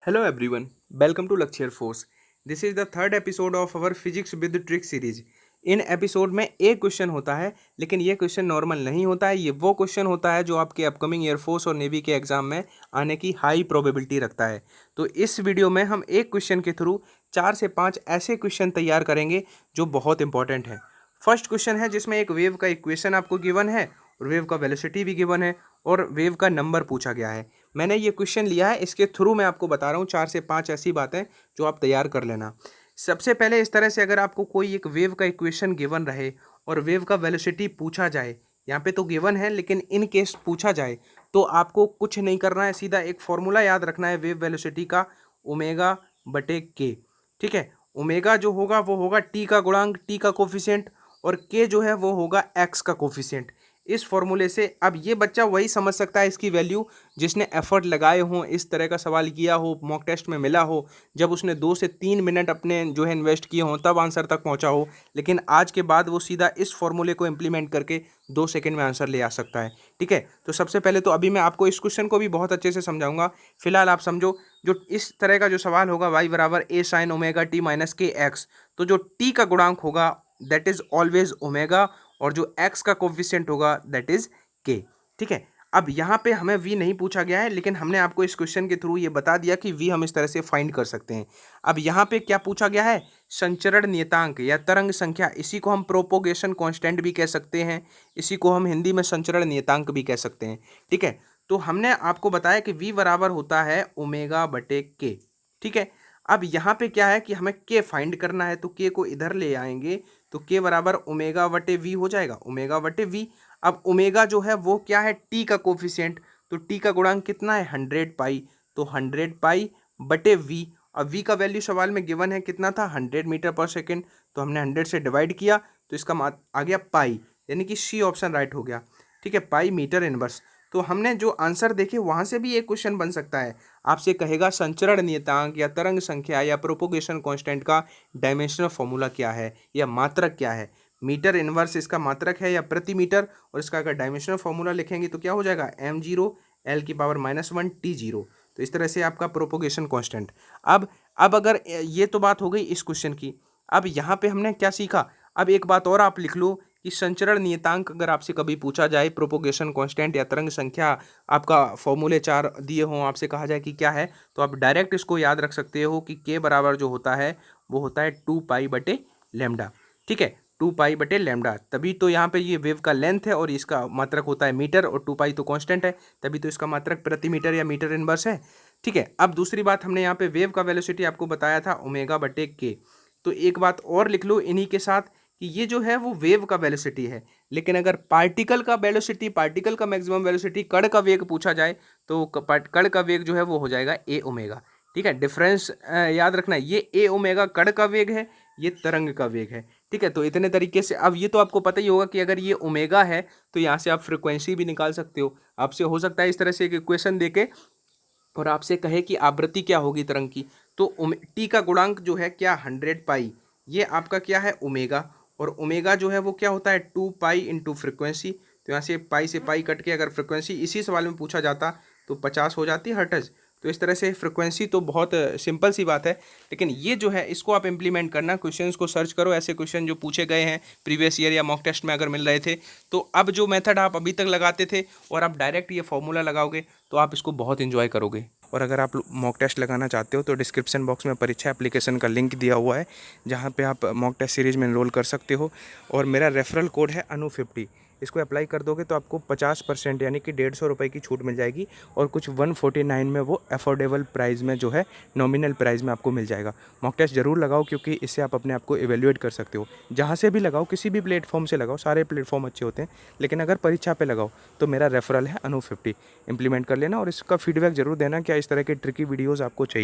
Hello everyone, welcome to Lecture Force. This is the third episode of our Physics with Trick series. In episode में एक question होता है, लेकिन ये question normal नहीं होता है। ये वो क्वेश्चन होता है जो आपके अपकमिंग एयरफोर्स और नेवी के एग्जाम में आने की हाई प्रोबेबिलिटी रखता है। तो इस वीडियो में हम एक क्वेश्चन के थ्रू 4 से 5 ऐसे क्वेश्चन तैयार करेंगे जो बहुत इंपॉर्टेंट है। फर्स्ट क्वेश्चन है जिसमें एक वेव का इक्वेशन आपको गिवन है और वेव का वेलोसिटी भी गिवन है और वेव का नंबर पूछा गया है। मैंने ये क्वेश्चन लिया है, इसके थ्रू मैं आपको बता रहा हूँ 4 से 5 ऐसी बातें जो आप तैयार कर लेना। सबसे पहले इस तरह से अगर आपको कोई एक वेव का इक्वेशन गिवन रहे और वेव का वेलोसिटी पूछा जाए, यहाँ पे तो गिवन है लेकिन इन केस पूछा जाए तो आपको कुछ नहीं करना है, सीधा एक फॉर्मूला याद रखना है वेव वेलोसिटी का, ओमेगा बटे के। ठीक है, ओमेगा जो होगा वो होगा टी का गुणांक, टी का कोफिशिएंट, और के जो है वो होगा एक्स का कोफिशिएंट। इस फॉर्मूले से अब ये बच्चा वही समझ सकता है इसकी वैल्यू जिसने एफर्ट लगाए हों, इस तरह का सवाल किया हो, मॉक टेस्ट में मिला हो, जब उसने 2 से 3 मिनट अपने जो है इन्वेस्ट किए हों तब आंसर तक पहुंचा हो। लेकिन आज के बाद वो सीधा इस फॉर्मूले को इम्प्लीमेंट करके 2 सेकंड में आंसर ले आ सकता है। ठीक है, तो सबसे पहले तो अभी मैं आपको इस क्वेश्चन को भी बहुत अच्छे से समझाऊंगा। फिलहाल आप समझो, जो इस तरह का जो सवाल होगा y बराबर a sine omega T minus के एक्स, तो जो t का गुणांक होगा दैट इज ऑलवेज ओमेगा और जो x का कोफिशिएंट होगा दैट इज k। ठीक है, अब यहाँ पे हमें v नहीं पूछा गया है, लेकिन हमने आपको इस क्वेश्चन के थ्रू ये बता दिया कि v हम इस तरह से फाइंड कर सकते हैं। अब यहाँ पे क्या पूछा गया है, संचरण नियतांक या तरंग संख्या, इसी को हम प्रोपोगेशन कांस्टेंट भी कह सकते हैं, इसी को हम हिंदी में संचरण नियतांक भी कह सकते हैं। ठीक है, तो हमने आपको बताया कि v बराबर होता है ओमेगा बटे के। ठीक है, अब यहाँ पे क्या है कि हमें k फाइंड करना है, तो k को इधर ले आएंगे तो k बराबर ओमेगा बटे v हो जाएगा, ओमेगा बटे v। अब ओमेगा जो है वो क्या है, t का कोफिशिएंट, तो t का गुणांक कितना है 100 पाई, तो 100 पाई बटे v। अब v का वैल्यू सवाल में गिवन है कितना था 100 मीटर पर सेकेंड, तो हमने 100 से डिवाइड किया तो इसका आ गया पाई, यानी कि सी ऑप्शन राइट हो गया। ठीक है, पाई मीटर इनवर्स। तो हमने जो आंसर देखे वहाँ से भी एक क्वेश्चन बन सकता है, आपसे कहेगा संचरण नियतांक या तरंग संख्या या प्रोपोगेशन कांस्टेंट का डायमेंशनल फॉर्मूला क्या है या मात्रक क्या है। मीटर इनवर्स इसका मात्रक है या प्रति मीटर, और इसका अगर डायमेंशनल फॉर्मूला लिखेंगे तो क्या हो जाएगा m0 l⁻⁻1 t0। तो इस तरह से आपका प्रोपोगेशन कांस्टेंट। अब अगर ये तो बात हो गई इस क्वेश्चन की, अब यहाँ पे हमने क्या सीखा, अब एक बात और आप लिख लो कि संचरण नियतांक अगर आपसे कभी पूछा जाए, प्रोपोगेशन कांस्टेंट या तरंग संख्या, आपका फॉर्मूले 4 दिए हों, आपसे कहा जाए कि क्या है, तो आप डायरेक्ट इसको याद रख सकते हो कि के बराबर जो होता है वो होता है 2 पाई बटे लैम्डा। ठीक है, 2 पाई बटे लैम्डा, तभी तो यहाँ पे ये वेव का लेंथ है और इसका मात्रक होता है मीटर, और 2 पाई तो कांस्टेंट है, तभी तो इसका मात्रक प्रति मीटर या मीटर इनवर्स है। ठीक है, अब दूसरी बात, हमने यहाँ पे वेव का वेलोसिटी आपको बताया था ओमेगा बटे के, तो एक बात और लिख लो इन्हीं के साथ कि ये जो है वो वेव का वेलोसिटी है, लेकिन अगर पार्टिकल का वेलोसिटी, पार्टिकल का मैक्सिमम वेलोसिटी, कण का वेग पूछा जाए तो कण का वेग जो है वो हो जाएगा ए ओमेगा। ठीक है, डिफरेंस याद रखना है, ये ए ओमेगा कण का वेग है, ये तरंग का वेग है। ठीक है, तो इतने तरीके से अब ये तो आपको पता ही होगा कि अगर ये ओमेगा है तो यहाँ से आप फ्रिक्वेंसी भी निकाल सकते हो। आपसे हो सकता है इस तरह से एक इक्वेशन देके और आपसे कहे कि आवृत्ति क्या होगी तरंग की, तो टी का गुणांक जो है क्या 100 पाई, ये आपका क्या है ओमेगा, और ओमेगा जो है वो क्या होता है 2 पाई इंटू फ्रिक्वेंसी। तो यहाँ से पाई कट के अगर फ्रिक्वेंसी इसी सवाल में पूछा जाता तो 50 हो जाती हर्ट्ज। तो इस तरह से फ्रिक्वेंसी तो बहुत सिंपल सी बात है, लेकिन ये जो है इसको आप इम्प्लीमेंट करना, क्वेश्चंस को सर्च करो, ऐसे क्वेश्चन जो पूछे गए हैं प्रीवियस ईयर या मॉक टेस्ट में अगर मिल रहे थे, तो अब जो मेथड आप अभी तक लगाते थे और आप डायरेक्ट ये फॉर्मूला लगाओगे तो आप इसको बहुत इन्जॉय करोगे। और अगर आप मॉक टेस्ट लगाना चाहते हो तो डिस्क्रिप्शन बॉक्स में परीक्षा एप्लीकेशन का लिंक दिया हुआ है, जहाँ पे आप मॉक टेस्ट सीरीज में एनरोल कर सकते हो, और मेरा रेफरल कोड है अनु50। इसको अप्लाई कर दोगे तो आपको 50% यानी कि 150 रुपये की छूट मिल जाएगी, और कुछ 149 में वो अफोर्डेबल प्राइस में जो है नॉमिनल प्राइस में आपको मिल जाएगा। मॉक टेस्ट जरूर लगाओ, क्योंकि इससे आप अपने आप को इवेल्युएट कर सकते हो। जहाँ से भी लगाओ, किसी भी प्लेटफॉर्म से लगाओ, सारे प्लेटफॉर्म अच्छे होते हैं, लेकिन अगर परीक्षा पे लगाओ तो मेरा रेफरल है अनु50, इंप्लीमेंट कर लेना, और इसका फीडबैक जरूर देना क्या इस तरह के ट्रिकी वीडियोज़ आपको चाहिए।